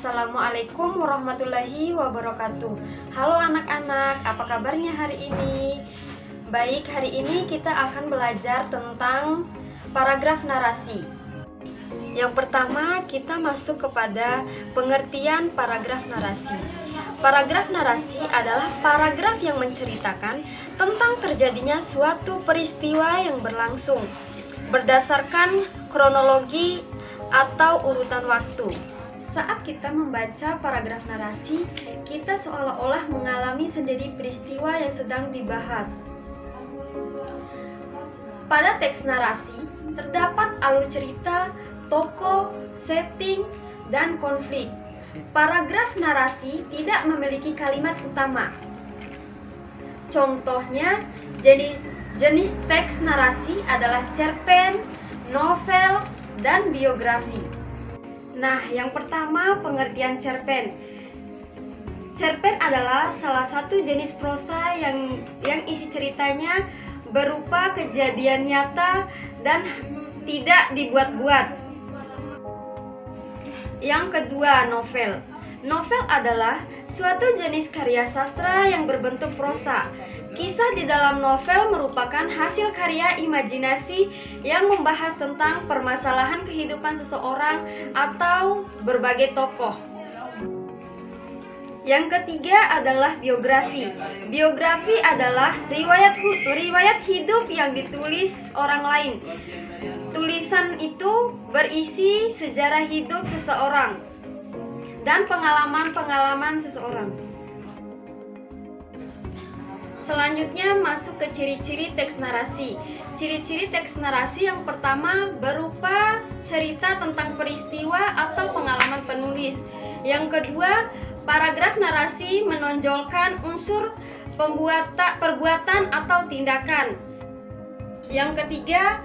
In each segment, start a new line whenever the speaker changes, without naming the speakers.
Assalamualaikum warahmatullahi wabarakatuh. Halo anak-anak, apa kabarnya hari ini? Baik, hari ini kita akan belajar tentang paragraf narasi. Yang pertama, kita masuk kepada pengertian paragraf narasi. Paragraf narasi adalah paragraf yang menceritakan tentang terjadinya suatu peristiwa yang berlangsung berdasarkan kronologi atau urutan waktu. Saat kita membaca paragraf narasi, kita seolah-olah mengalami sendiri peristiwa yang sedang dibahas. Pada teks narasi, terdapat alur cerita, tokoh, setting, dan konflik. Paragraf narasi tidak memiliki kalimat utama. Contohnya, jenis teks narasi adalah cerpen, novel, dan biografi. Nah, yang pertama, pengertian cerpen. Cerpen adalah salah satu jenis prosa yang isi ceritanya berupa kejadian nyata dan tidak dibuat-buat. Yang kedua, novel. Novel adalah suatu jenis karya sastra yang berbentuk prosa. Kisah di dalam novel merupakan hasil karya imajinasi yang membahas tentang permasalahan kehidupan seseorang atau berbagai tokoh. Yang ketiga adalah biografi. Biografi adalah riwayat hidup yang ditulis orang lain. Tulisan itu berisi sejarah hidup seseorang dan pengalaman-pengalaman seseorang. Selanjutnya masuk ke ciri-ciri teks narasi. Ciri-ciri teks narasi yang pertama berupa cerita tentang peristiwa atau pengalaman penulis. Yang kedua, paragraf narasi menonjolkan unsur perbuatan atau tindakan. Yang ketiga,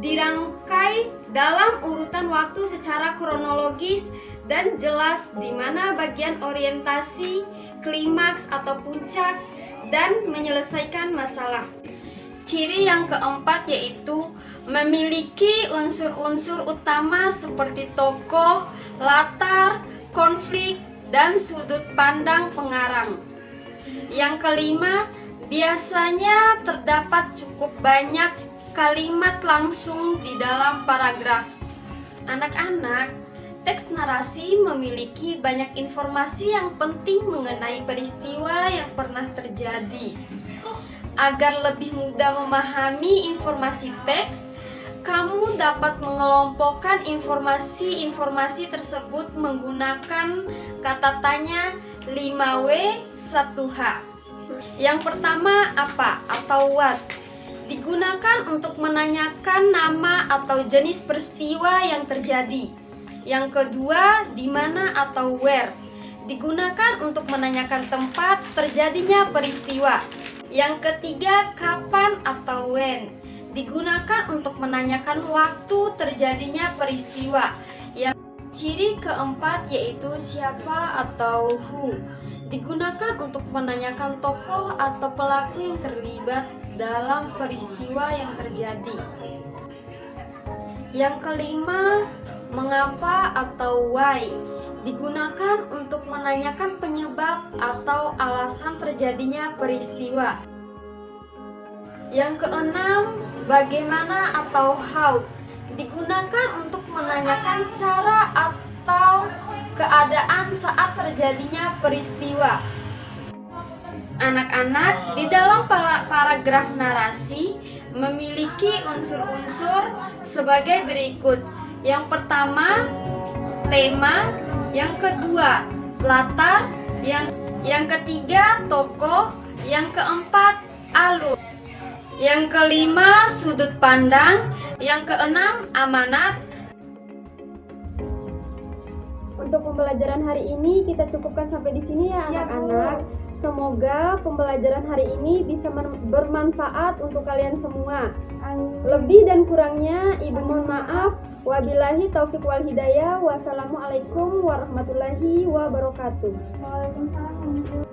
dirangkai dalam urutan waktu secara kronologis dan jelas di mana bagian orientasi, klimaks atau puncak, dan menyelesaikan masalah. Ciri yang keempat yaitu memiliki unsur-unsur utama seperti tokoh, latar, konflik, dan sudut pandang pengarang. Yang kelima, biasanya terdapat cukup banyak kalimat langsung di dalam paragraf. Anak-anak, teks narasi memiliki banyak informasi yang penting mengenai peristiwa yang pernah terjadi. Agar lebih mudah memahami informasi teks, kamu dapat mengelompokkan informasi-informasi tersebut menggunakan kata tanya 5W 1H. Yang pertama, apa atau what? Digunakan untuk menanyakan nama atau jenis peristiwa yang terjadi. Yang kedua, di mana atau where. Digunakan untuk menanyakan tempat terjadinya peristiwa. Yang ketiga, kapan atau when. Digunakan untuk menanyakan waktu terjadinya peristiwa. Yang ciri keempat yaitu siapa atau who. Digunakan untuk menanyakan tokoh atau pelaku yang terlibat dalam peristiwa yang terjadi. Yang kelima, mengapa atau why. Digunakan untuk menanyakan penyebab atau alasan terjadinya peristiwa. Yang keenam, bagaimana atau how. Digunakan untuk menanyakan cara atau keadaan saat terjadinya peristiwa. Anak-anak, di dalam paragraf narasi memiliki unsur-unsur sebagai berikut. Yang pertama, tema. Yang kedua, latar. Yang ketiga, tokoh. Yang keempat, alur. Yang kelima, sudut pandang. Yang keenam, amanat. Untuk pembelajaran hari ini kita cukupkan sampai di sini ya anak-anak. Semoga pembelajaran hari ini bisa bermanfaat untuk kalian semua. Lebih dan kurangnya ibu mohon maaf. Wabillahi taufiq wal hidayah. Wassalamualaikum warahmatullahi wabarakatuh.
Waalaikumsalam.